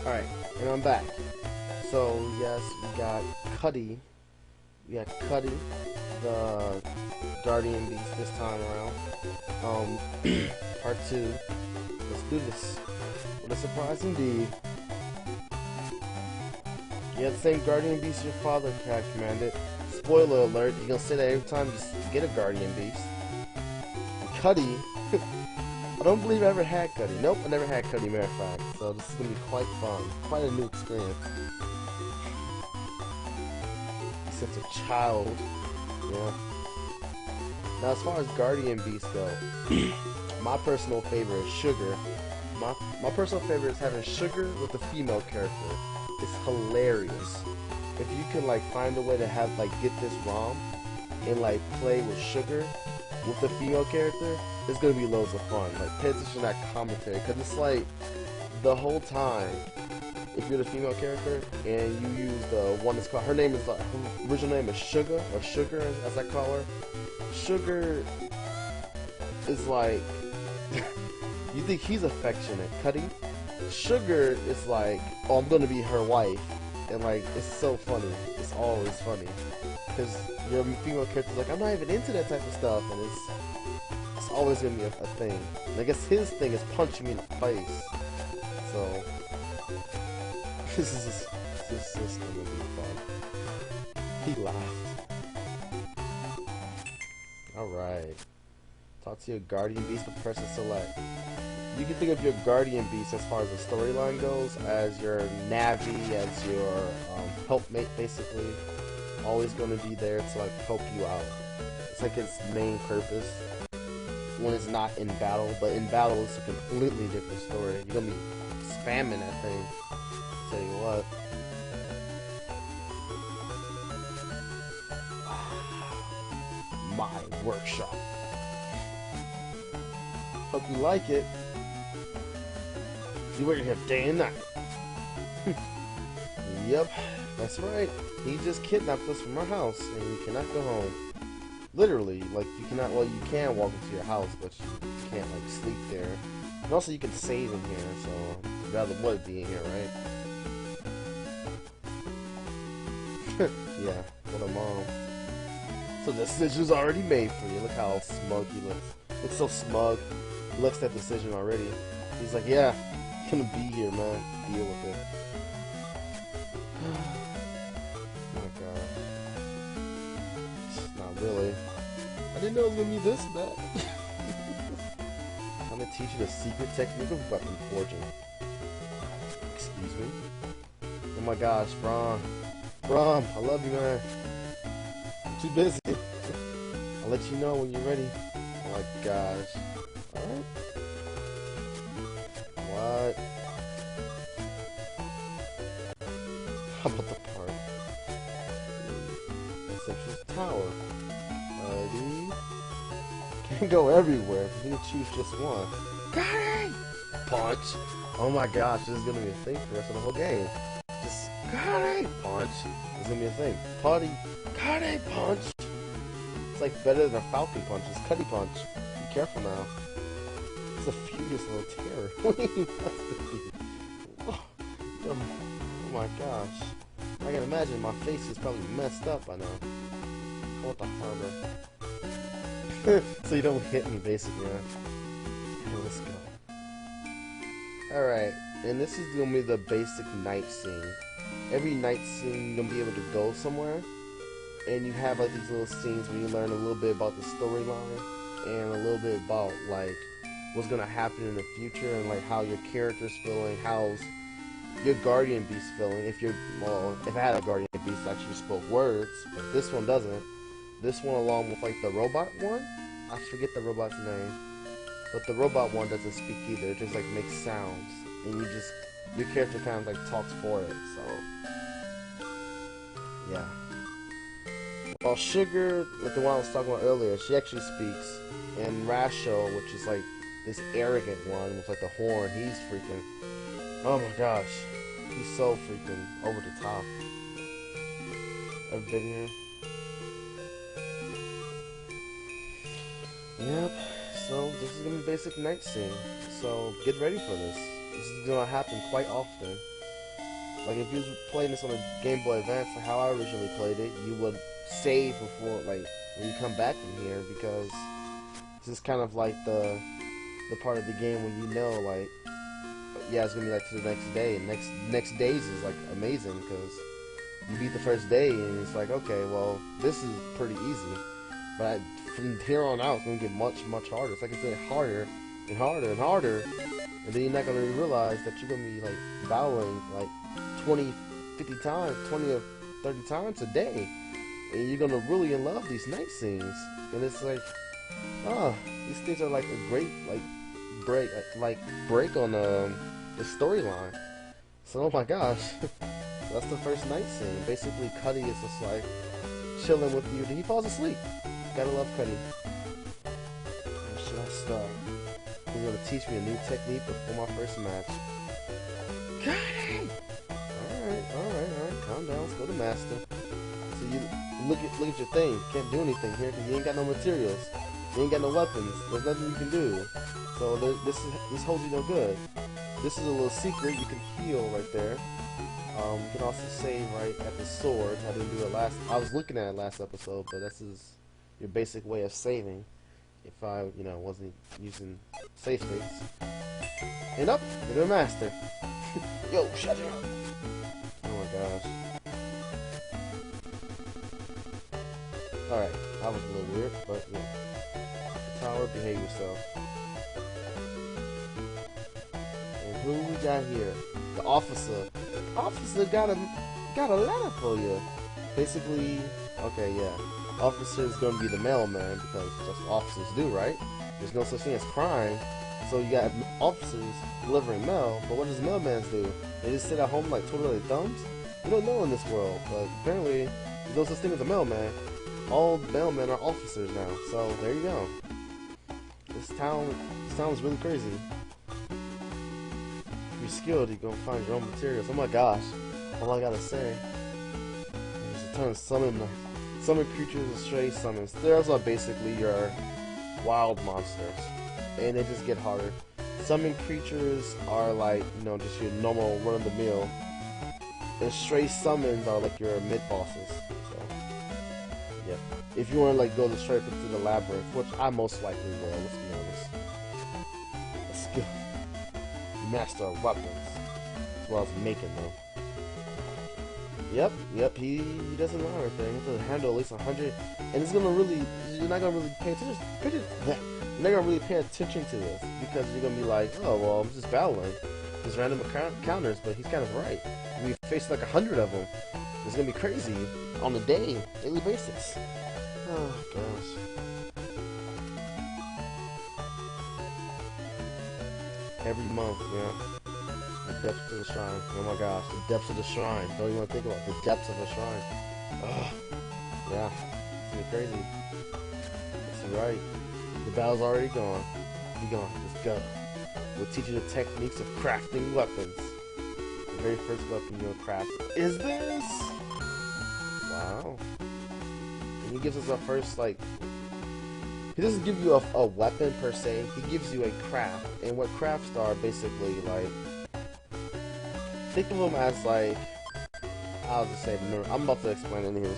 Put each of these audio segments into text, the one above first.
Alright, and I'm back. So, yes, we got Cuddy. We got Cuddy, the Guardian Beast this time around. Part 2. Let's do this. What a surprise indeed. You have the same Guardian Beast your father had commanded. Spoiler alert, you're gonna say that every time you get a Guardian Beast. And Cuddy, I don't believe I ever had Cuddy. Nope, I never had Cuddy, matter of fact. So this is gonna be quite fun. Quite a new experience. Since a child. Yeah. Now as far as Guardian Beasts go, my personal favorite is Sugar. My personal favorite is having Sugar with a female character. It's hilarious. If you can like find a way to have like get this ROM and like play with Sugar with the female character, it's gonna be loads of fun. Like pay attention to that commentary, cause it's like the whole time. If you're the female character and you use the one that's called, her name is like, her original name is Sugar, or Sugar as I call her. Sugar is like, you think he's affectionate, Cuddy. Sugar is like, oh, I'm gonna be her wife, and like, it's so funny. It's always funny, because your female character's like, I'm not even into that type of stuff, and it's always gonna be a thing. And I guess his thing is punching me in the face, so this is gonna be fun. He laughed. Alright. Talk to your Guardian Beast with press and select. You can think of your Guardian Beast as far as the storyline goes as your Navi, as your helpmate basically. Always gonna be there to like help you out. It's like its main purpose when it's not in battle, but in battle it's a completely different story. You're gonna be spamming that thing. Tell you what. My workshop. Hope you like it. You work here day and night. Yep, that's right. He just kidnapped us from our house, and you cannot go home. Literally, like you cannot. Well, you can walk into your house, but you can't like sleep there. And also, you can save in here, so you'd rather would be in here, right? Yeah, what a mom. So the decision's already made for you. Look how smug he looks. Looks so smug. He looks that decision already. He's like, yeah, I'm gonna be here, man. Deal with it. Oh my god. Not really. I didn't know it was gonna be this bad. I'm gonna teach you the secret technique of weapon forging. Excuse me? Oh my gosh, Braum. Braum, I love you, man. I'm too busy. I'll let you know when you're ready. Oh my gosh. Alright. What? How about the part? Essential tower. Ready? Can't go everywhere. You can choose just one. Got it! Punch! Oh my gosh, this is gonna be a thing for the rest of the whole game. Just got it! Punch. It's gonna be a thing. Putty. Got it! Punch! It's like better than a Falcon Punch. It's Cuddy Punch. Be careful now. It's a furious little terror. What do you oh my gosh. I can imagine my face is probably messed up by now. Call it the harbor. So you don't hit me, basically, huh? Okay, let's go. Alright, and this is gonna be the basic night scene. Every night scene, you're gonna be able to go somewhere. And you have like these little scenes where you learn a little bit about the storyline and a little bit about like what's gonna happen in the future and like how your character's feeling, how's your Guardian Beast feeling. If I had a Guardian Beast that actually spoke words, but this one doesn't. This one along with like the robot one, I forget the robot's name, but the robot one doesn't speak either. It just like makes sounds, and your character kind of like talks for it. So yeah. Well, Sugar, like the one I was talking about earlier, she actually speaks. And Rasho, which is like this arrogant one with like the horn, he's freaking. Oh my gosh, he's so freaking over the top. Ever been here? Yep. So this is gonna be basic night scene. So get ready for this. This is gonna happen quite often. Like if you was playing this on a Game Boy Advance, like how I originally played it, you would save before, like, when you come back from here, because this is kind of like the part of the game when you know, like, yeah, it's gonna be like to the next day, and next days is like amazing because you beat the first day and it's like, okay, well, this is pretty easy, but from here on out it's gonna get much harder. It's like it's getting harder and harder and harder, and then you're not gonna realize that you're gonna be like battling like 20, 50 times, 20 or 30 times a day, and you're gonna really love these night scenes. And it's like, these things are like a great break on the storyline. So, oh my gosh, that's the first night scene. Basically, Cuddy is just like chilling with you. He falls asleep. Gotta love Cuddy. Where should I start? He's gonna teach me a new technique before my first match. Cuddy! Alright. Calm down. Let's go to Master. So you look at your thing. You can't do anything here because you ain't got no materials. You ain't got no weapons. There's nothing you can do. So this holds you no good. This is a little secret. You can heal right there. You can also save right at the sword. I didn't do it last. I was looking at it last episode, but this is your basic way of saving. If I, wasn't using save states. And up, you're the Master. Yo, shut it up. Oh my gosh. Alright, that was a little weird, but yeah. Tower, behave yourself. And who we got here? The officer. Officer got a letter for you. Basically, okay, yeah. Officer is gonna be the mailman because that's what officers do, right? There's no such thing as crime, so you got officers delivering mail. But what does mailmans do? They just sit at home like twiddle their thumbs. You don't know in this world, but apparently there's no such thing as a mailman. All mailmen are officers now, so there you go. This town is really crazy. If you're skilled, you're gonna find your own materials. Oh my gosh, all I gotta say is a ton of summon creatures and stray summons. Those are basically your wild monsters, and they just get harder. Summon creatures are like, just your normal run-of-the-mill, and stray summons are like your mid-bosses. Yep. If you want to like go straight into the labyrinth, which I most likely will, let's be honest. A skill. Master of weapons. As well as making them. Yep, he doesn't know everything. He has to handle at least 100, and it's gonna really, you're not gonna really pay attention. You're not gonna really pay attention to this because you're gonna be like, oh well, I'm just battling. There's random encounters, but he's kind of right. We faced like 100 of them. It's gonna be crazy on a daily basis. Oh gosh. Every month, yeah. The depths of the shrine. Oh my gosh, the depths of the shrine. Don't even want to think about it. The depths of the shrine. Ugh. Yeah. It's gonna be crazy. That's right. The battle's already gone. Be gone. Let's go. We'll teach you the techniques of crafting weapons. The very first weapon you'll craft is this. Wow. And he gives us our first, like, he doesn't give you a weapon per se, he gives you a craft. And what crafts are basically like, think of them as like, I'll just say, I'm about to explain it here.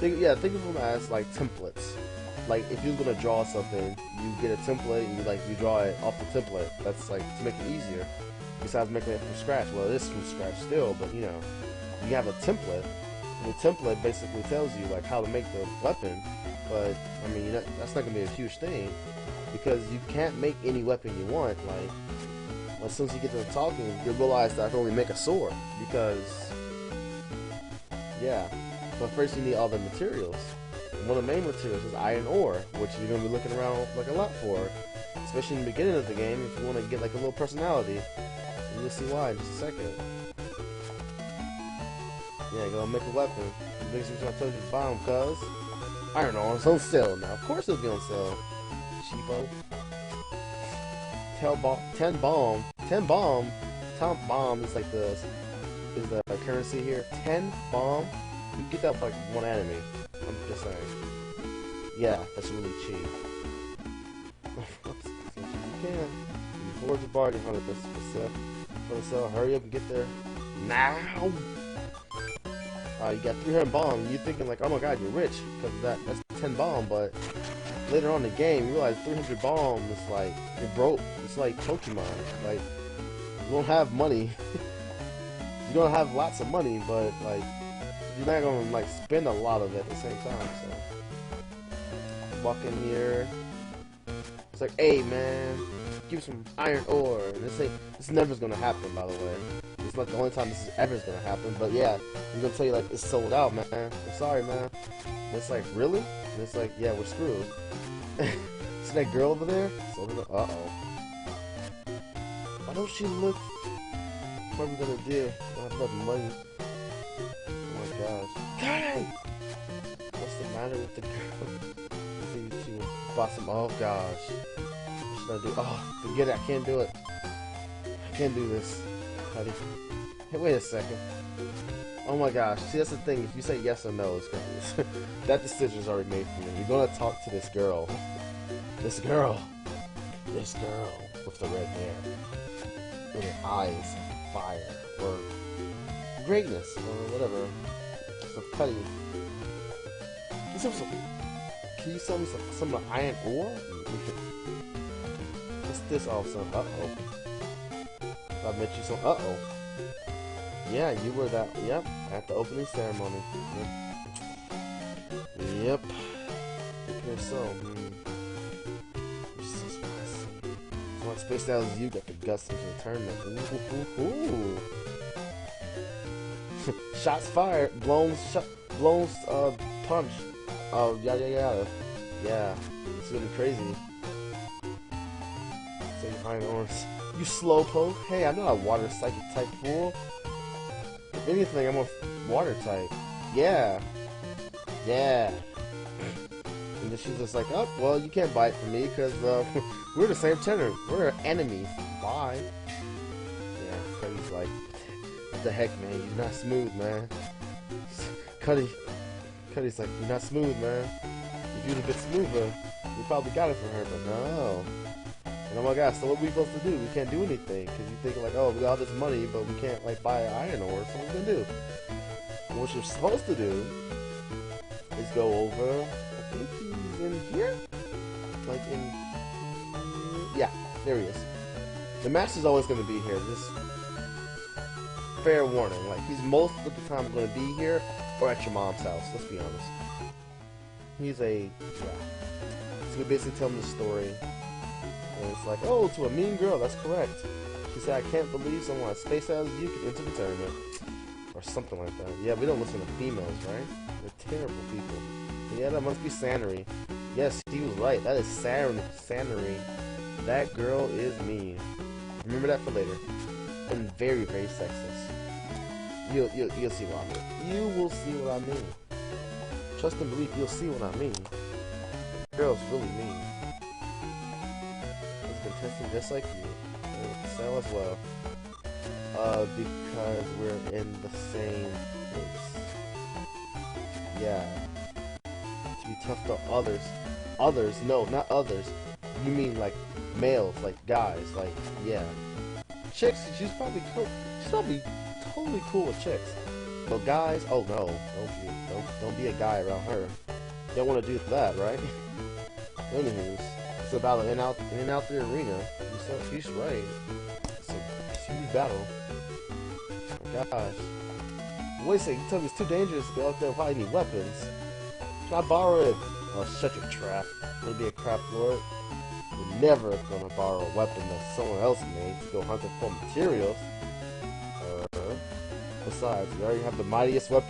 Think of them as like templates. Like if you're gonna draw something, you get a template and you draw it off the template. That's like to make it easier. Besides making it from scratch. Well, it is from scratch still, but you have a template. And the template basically tells you like how to make the weapon. But I mean, that's not gonna be a huge thing because you can't make any weapon you want. Like as soon as you get to talking, you realize that I can only make a sword because yeah. But first you need all the materials. One of the main materials is iron ore, which you're going to be looking around like a lot for, especially in the beginning of the game if you want to get like a little personality. And you'll see why in just a second. Yeah, go make a weapon. Make sure I told you to buy them, cuz iron ore is on sale now. Of course it'll be on sale. Cheapo. 10 bomb is like the currency here. 10 bomb. You can get that for like one enemy. I'm just saying. Yeah, that's really cheap. You can. You forge a bargain for the sale. Hurry up and get there. Now. You got 300 bomb. You're thinking like, oh my god, you're rich because that's 10 bomb. But later on in the game, you realize 300 bomb is like you're broke. It's like Pokemon. Like you don't have money. You don't have lots of money, but like you're not gonna like spend a lot of it at the same time. So walk in here. It's like, hey man, give some iron ore. And this never's gonna happen, by the way. It's not the only time this is ever gonna happen. But yeah, I'm gonna tell you like it's sold out, man. I'm sorry, man. And it's like, really? And it's like, yeah, we're screwed. See that girl over there? Uh oh. Why don't she look? What are we gonna do? I don't have enough money. Oh my gosh. Hey! What's the matter with the girl? I think she bought some. Oh gosh. What should I do? Oh, forget it. I can't do it. I can't do this. Honey. Hey, wait a second. Oh my gosh. See, that's the thing. If you say yes or no, it's gonna that decision's already made for me. You're gonna talk to this girl. This girl. This girl with the red hair. With her eyes of fire. Or greatness. Or whatever. So cutting. Can you sell me some iron ore? What's this also? Uh-oh. I met you some. Uh-oh. Yeah, you were that. Yep, at the opening ceremony. Yep. Okay, so. This is what I see. Spaced out as you got the guts into the tournament. Ooh. Shots fired. Blown punch. Oh, yeah. Yeah. It's gonna be crazy. Say iron ores. You slowpoke? Hey, I'm not a water psychic type fool. If anything, I'm a water type. Yeah. Yeah. And then she's just like, oh, well, you can't buy it from me because we're the same tenor. We're enemies. Bye. Yeah, Cuddy's like, what the heck, man? You're not smooth, man. Cuddy's like, you're not smooth, man. If you'd a bit smoother, you probably got it from her, but no. And oh my gosh, so what are we supposed to do? We can't do anything, because you think like, oh, we got all this money, but we can't like buy iron ore, so what are we gonna do? And what you're supposed to do is go over, I think he's in here? Like in, yeah, there he is. The master's always gonna be here, just fair warning, like he's most of the time gonna be here, or at your mom's house, let's be honest. He's yeah. So we basically tell him the story. And it's like, oh, to a mean girl, that's correct. She said, I can't believe someone as spaced out as you can enter the tournament. Or something like that. Yeah, we don't listen to females, right? They're terrible people. Yeah, that must be Sanery. Yes, he was right. That is Sanery. That girl is mean. Remember that for later. And very, very sexist. You'll see what I mean. You will see what I mean. Trust and believe, you'll see what I mean. The girl's really mean. Contestant just like you. Sell as well. Because we're in the same place. Yeah. To be tough to others. Others? No, not others. You mean like males, like guys, like, yeah. Chicks, she's probably cool. She's probably totally cool with chicks. But guys, oh no. Don't be a guy around her. You don't want to do that, right? Anyways. It's a battle in and out the arena. She's right. It's a huge battle. Oh my gosh. Wait a second, you tell me it's too dangerous to go out there without any weapons. Can I borrow it? Oh, shut your trap. Wanna be a crap lord? You're never gonna borrow a weapon that someone else made to go hunting for materials. Besides, you already have the mightiest craft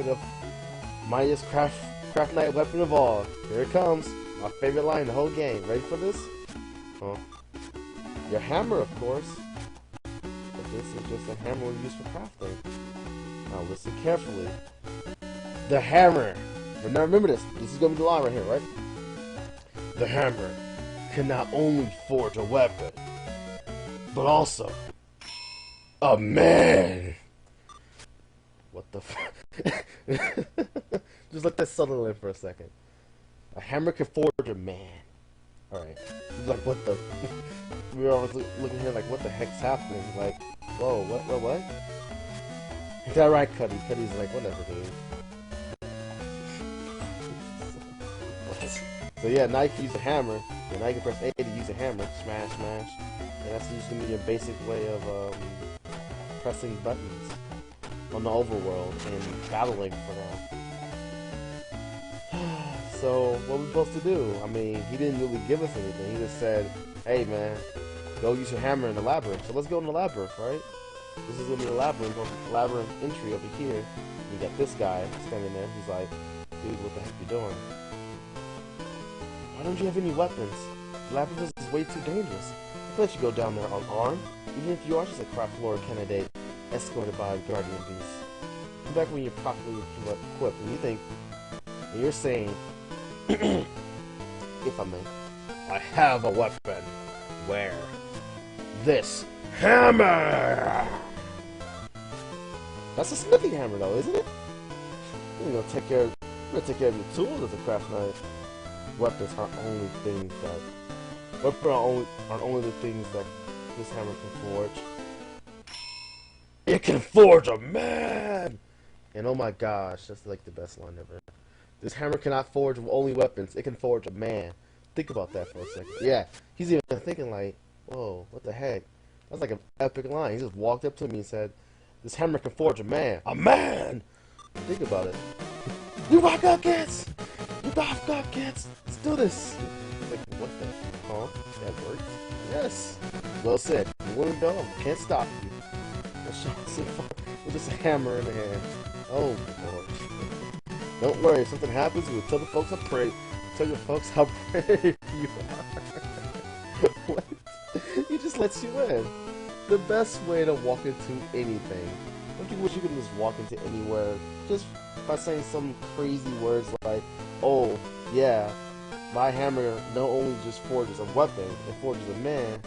knight weapon of all. Here it comes. My favorite line in the whole game. Ready for this? Huh? Your hammer, of course. But this is just a hammer we use for crafting. Now listen carefully. The hammer. But now remember this. This is going to be the line right here, right? The hammer can not only forge a weapon, but also a man. What the fuck? Just let that settle in for a second. A hammer can forge a man. Alright. Like, what the... We were always looking here like, what the heck's happening? Like, whoa, what? That right, Cuddy. Cuddy's like, whatever, dude. So yeah, now you can use a hammer. And now you can press A to use a hammer. Smash, smash. And that's usually your basic way of pressing buttons on the overworld and battling for now. So what are we supposed to do? I mean, he didn't really give us anything. He just said, hey man, go use your hammer in the labyrinth. So let's go in the labyrinth, right? This is gonna be the labyrinth, entry over here. You got this guy standing there. He's like, dude, what the heck you doing? Why don't you have any weapons? The labyrinth is way too dangerous. I'll let you go down there unarmed, even if you are just a craft lord candidate escorted by a guardian beast. Come back when you're properly equipped, and you think, and you're saying, if I may, I have a weapon. Where? This hammer! That's a smithing hammer, though, isn't it? We're gonna take care of your tools as a craft knight. Weapons aren't only things that aren't only the things that this hammer can forge. It can forge a man! And oh my gosh, that's like the best line ever. This hammer cannot forge only weapons, it can forge a man. Think about that for a second. Yeah, he's even thinking like, whoa, what the heck? That's like an epic line. He just walked up to me and said, this hammer can forge a man. A man! Think about it. You rock out, kids! You rock out, kids! Let's do this! Like, what the? Huh? That worked? Yes! Well said. You wouldn't know, can't stop you. With just a hammer in the hand. Oh, Lord. Don't worry, if something happens, we'll tell the folks how brave. Tell your folks how brave you are. What? He just lets you in. The best way to walk into anything. Don't you wish you could just walk into anywhere just by saying some crazy words like, oh, yeah, my hammer not only just forges a weapon, it forges a man.